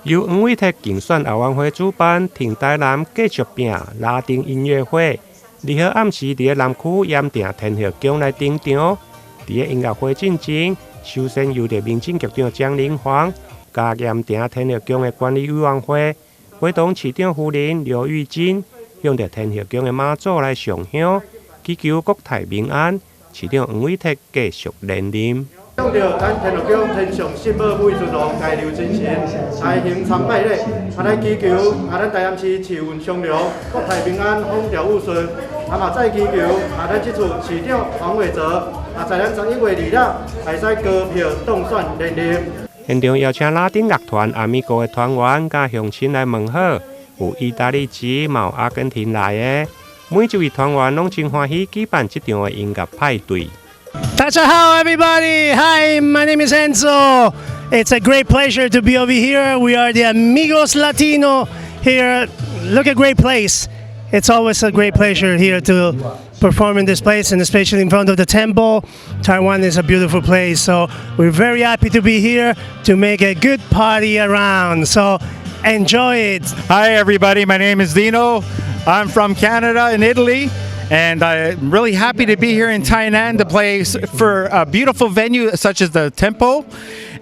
由黄伟哲竞选奥运会主办，挺台南继续拼拉丁音乐会。2号暗时伫南区盐埕天后宫来登场。伫音乐会进前，首先由民政局长江玲煌加盐埕天后宫的管理委员会，会同市长夫人刘玉珍，向着天后宫的妈祖来上香，祈求国泰民安。市长黄伟哲继续连任。向着咱天后宫天上圣母每尊龙家流真神，来行参拜礼，来祈求咱台南市气运昌隆，国泰民安，风调雨顺。嘛再祈求咱这次市长黄伟哲在咱11月2日会使高票当选连任。现场邀请拉丁乐团阿米哥的团员甲乡亲来问好，有意大利籍、有阿根廷来的，每一位团员拢真欢喜举办这场的音乐派对。大家好 everybody! Hi, my name is Enzo. It's a great pleasure to be over here. We are the Amigos Latino here. Look at great place. It's always a great pleasure here to perform in this place, and especially in front of the temple. Taiwan is a beautiful place, so we're very happy to be here to make a good party around. So enjoy it. Hi everybody, my name is Dino. I'm from Canada and Italy. And I'm really happy to be here in Tainan to play for a beautiful venue such as the Temple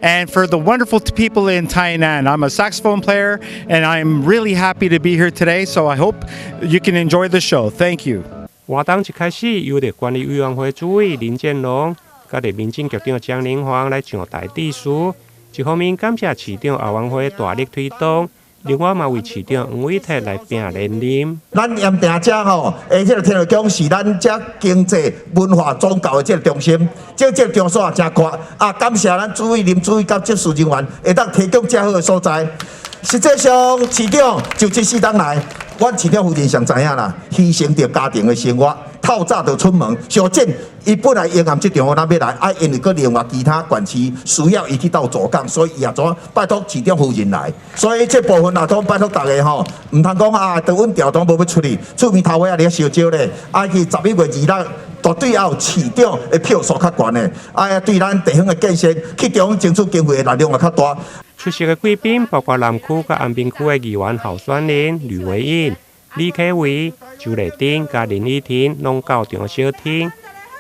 and for the wonderful people in Tainan. I'm a saxophone player and I'm really happy to be here today, so I hope you can enjoy the show. Thank you. 活动一开始，由管理委员会主委林建龙甲民政局长江玲煌来上台致辞，一方面感谢市长奥运会大力推动。另外嘛，为市长黄伟哲来拼连任。咱盐埕遮吼，这个天后宫是咱遮经济、文化、宗教的这个中心，这个场所真宽啊！感谢咱主委林主委甲执事人员会当提供这好的所在。实际上，市长就这4天来，阮市长夫人上知影啦，牺牲着家庭的生活，透早就出门。小建伊本来营含这场咱要来，因为佮另外其他县市需要伊去到左港，所以伊也怎拜托市长夫人来。所以这部分也都拜托大家吼，唔通讲啊，对阮调动无要出去，出面头尾啊，你烧少咧，去11月2日。绝对要有市长的票数较悬的，对咱地方的建设去中央争取经费的力量也较大。出席的贵宾包括南区甲安平区的议员候选人吕维印、李启伟、周丽珍甲林依婷拢到场小听。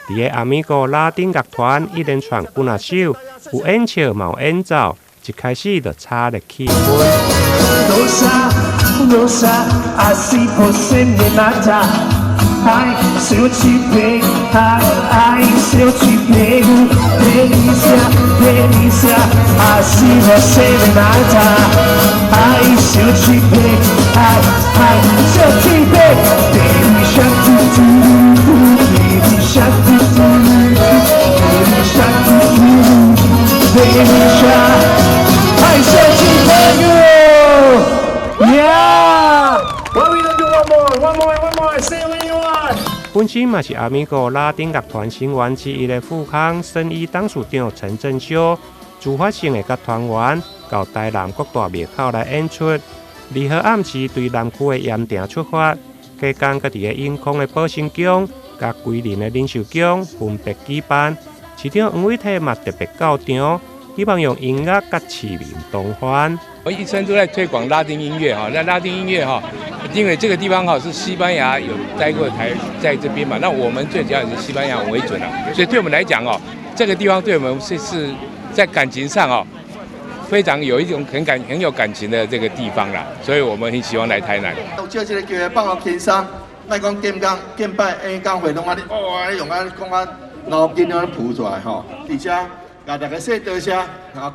伫个阿米哥拉丁乐团一连串鼓仔手，有演唱嘛有演奏，一开始就差了气氛。Ai, se eu te pegar, ai, se eu te pego, delícia, delícia, assim você me mata. Ai, se eu te pegar, ai, se eu te pego, delícia, delícia, delícia, ai, se eu te pego, yeah! What we gonna do one more, say it when you want. 本身嘛是阿米哥拉丁乐团成员之一的富康生意董事长陈振修，自发性的甲团员到台南各大庙口来演出。2号暗时对南区的盐埕出发，加工甲伫个永康的保生宫、甲桂林的林秀宫分别举办。市长黄伟哲嘛特别到场，希望用音乐甲市民同欢。我一生都在推广拉丁音乐哈，那拉丁音乐哈，因为这个地方哈是西班牙有待过在这边嘛，那我们最主要也是西班牙为准了，所以对我们来讲哦，这个地方对我们是在感情上哦，非常有一种很有感情的这个地方啦，所以我们很喜欢来台南。借这个机会放我轻松，莫讲见拜演讲会拢你用讲脑筋啊浮出来吼，而且甲大家说多谢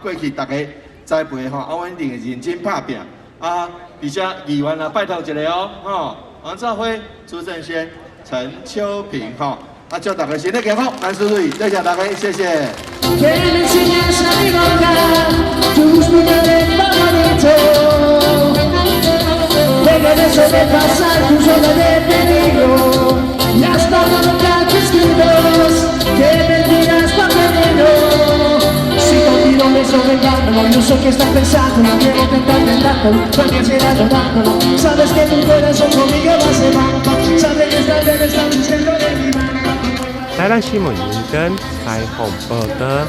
过去大家。栽培阮稳定认真拍拼而且议员拜托一个哦，王兆辉、朱正轩、陈秋平祝大家身体健康，万事如意，多谢大家，谢谢。Yo sé que estás pensando, no quiero tentándolo, también será tratándolo. Sabes que tu corazón conmigo va se va, sabes que esta vez estás diciendo de mi mano. 台南新闻认真采访报道。